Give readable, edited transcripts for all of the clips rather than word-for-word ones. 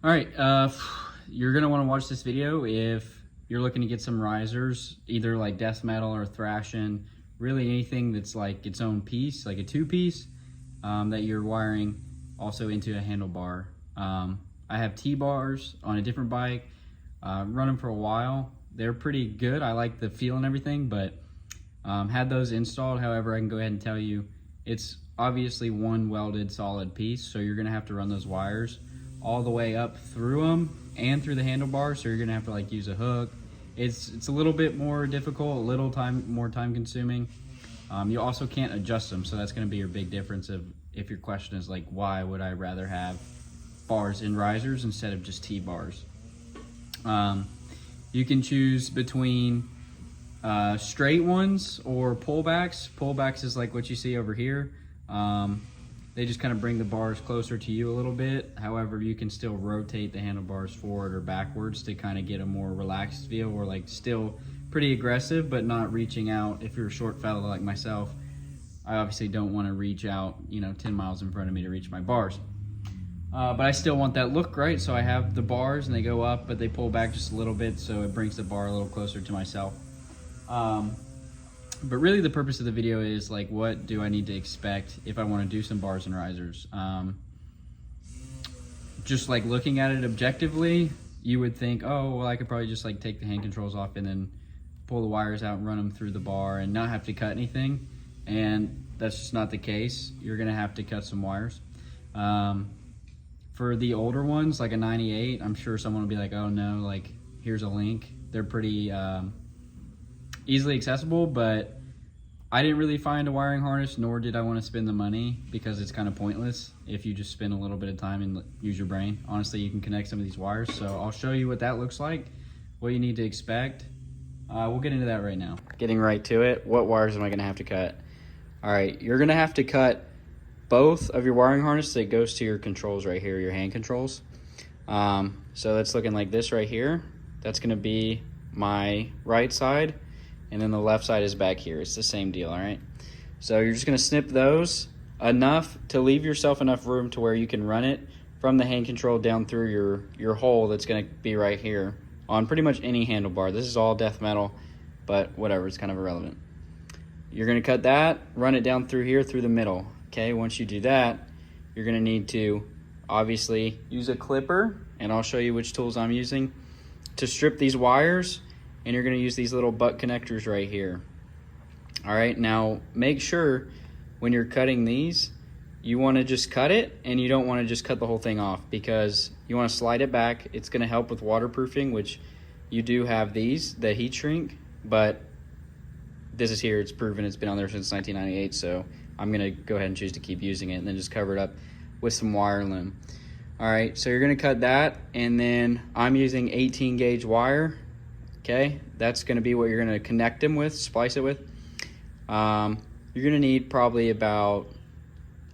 All right, you're gonna wanna watch this video if you're looking to get some risers, either like death metal or thrashing, really anything that's like its own piece, like a two-piece, that you're wiring also into a handlebar. I have T-bars on a different bike, run them for a while. They're pretty good. I like the feel and everything, but had those installed. However, I can go ahead and tell you, it's obviously one welded solid piece, so you're gonna have to run those wires all the way up through them and through the handlebar, so you're gonna have to like use a hook. It's a little bit more difficult, a little more time consuming. You also can't adjust them, so that's gonna be your big difference of if your question is like, why would I rather have bars and risers instead of just T-bars? You can choose between straight ones or pullbacks. Pullbacks is like what you see over here. They just kind of bring the bars closer to you a little bit. However, you can still rotate the handlebars forward or backwards to kind of get a more relaxed feel, or like still pretty aggressive, but not reaching out. If you're a short fella like myself, I obviously don't want to reach out, 10 miles in front of me to reach my bars. But I still want that look, right? So I have the bars and they go up, but they pull back just a little bit, so it brings the bar a little closer to myself. But really the purpose of the video is like, what do I need to expect if I want to do some bars and risers? Just like looking at it objectively, you would think, oh, well, I could probably just like take the hand controls off and then pull the wires out and run them through the bar and not have to cut anything. And that's just not the case. You're gonna have to cut some wires. For the older ones, like a 98, I'm sure someone will be like, oh no, like here's a link. They're pretty easily accessible, but I didn't really find a wiring harness, nor did I want to spend the money, because it's kind of pointless if you just spend a little bit of time and use your brain. Honestly, you can connect some of these wires, so I'll show you what that looks like, what you need to expect. We'll get into that right now. Getting right to it, what wires am I gonna have to cut? All right, you're gonna have to cut both of your wiring harness that goes to your controls right here, your hand controls. So that's looking like this right here. That's gonna be my right side, and then the left side is back here. It's the same deal, all right? So you're just gonna snip those enough to leave yourself enough room to where you can run it from the hand control down through your hole that's gonna be right here on pretty much any handlebar. This is all death metal, but whatever, it's kind of irrelevant. You're gonna cut that, run it down through here, through the middle, okay? Once you do that, you're gonna need to obviously use a clipper, and I'll show you which tools I'm using to strip these wires, and you're gonna use these little butt connectors right here. All right, now make sure when you're cutting these, you wanna just cut it, and you don't wanna just cut the whole thing off, because you wanna slide it back. It's gonna help with waterproofing, which you do have these, the heat shrink, but this is here, it's proven, it's been on there since 1998, so I'm gonna go ahead and choose to keep using it and then just cover it up with some wire loom. All right, so you're gonna cut that, and then I'm using 18 gauge wire, okay? That's gonna be what you're gonna connect them with, splice it with. You're gonna need probably about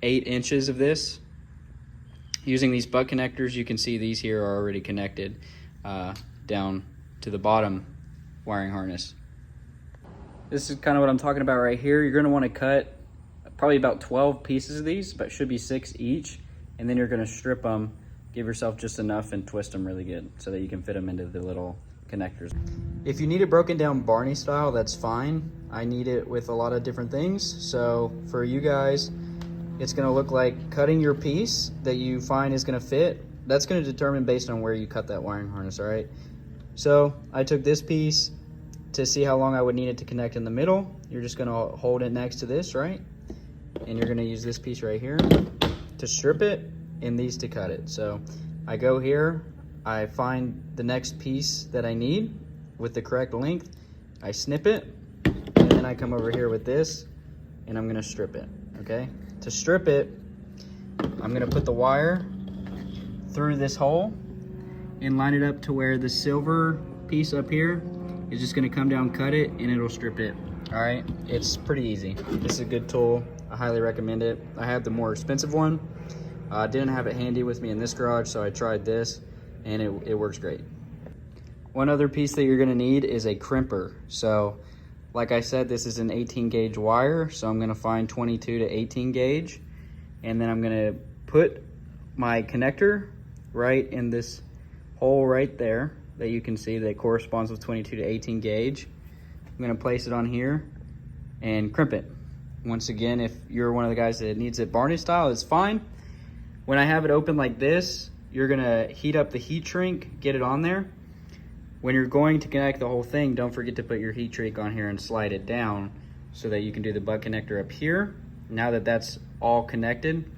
8 inches of this. Using these butt connectors, you can see these here are already connected down to the bottom wiring harness. This is kind of what I'm talking about right here. You're gonna wanna cut probably about 12 pieces of these, but should be 6 each. And then you're gonna strip them, give yourself just enough and twist them really good so that you can fit them into the little connectors. If you need it broken down Barney style, that's fine. I need it with a lot of different things. So for you guys, it's gonna look like cutting your piece that you find is gonna fit. That's gonna determine based on where you cut that wiring harness, all right? So I took this piece to see how long I would need it to connect in the middle. You're just gonna hold it next to this, right? And you're gonna use this piece right here to strip it, and these to cut it. So I go here, I find the next piece that I need with the correct length, I snip it, and then I come over here with this, and I'm gonna strip it, okay? To strip it, I'm gonna put the wire through this hole and line it up to where the silver piece up here is just gonna come down, cut it, and it'll strip it. All right, it's pretty easy. This is a good tool. I highly recommend it. I had the more expensive one. I didn't have it handy with me in this garage, so I tried this, and it works great. One other piece that you're gonna need is a crimper. So, like I said, this is an 18 gauge wire, so I'm gonna find 22 to 18 gauge, and then I'm gonna put my connector right in this hole right there that you can see that corresponds with 22 to 18 gauge. I'm gonna place it on here and crimp it. Once again, if you're one of the guys that needs it varnish style, it's fine. When I have it open like this, you're gonna heat up the heat shrink, get it on there. When you're going to connect the whole thing, don't forget to put your heat shrink on here and slide it down so that you can do the butt connector up here. Now that that's all connected,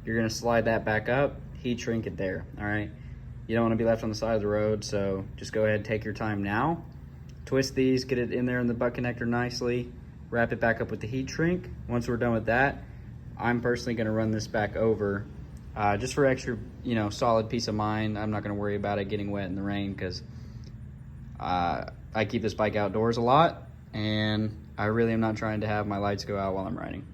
you're gonna slide that back up, heat shrink it there, all right? You don't wanna be left on the side of the road, so just go ahead and take your time now. Twist these, get it in there in the butt connector nicely, wrap it back up with the heat shrink. Once we're done with that, I'm personally gonna run this back over just for extra, solid peace of mind. I'm not gonna worry about it getting wet in the rain because I keep this bike outdoors a lot and I really am not trying to have my lights go out while I'm riding.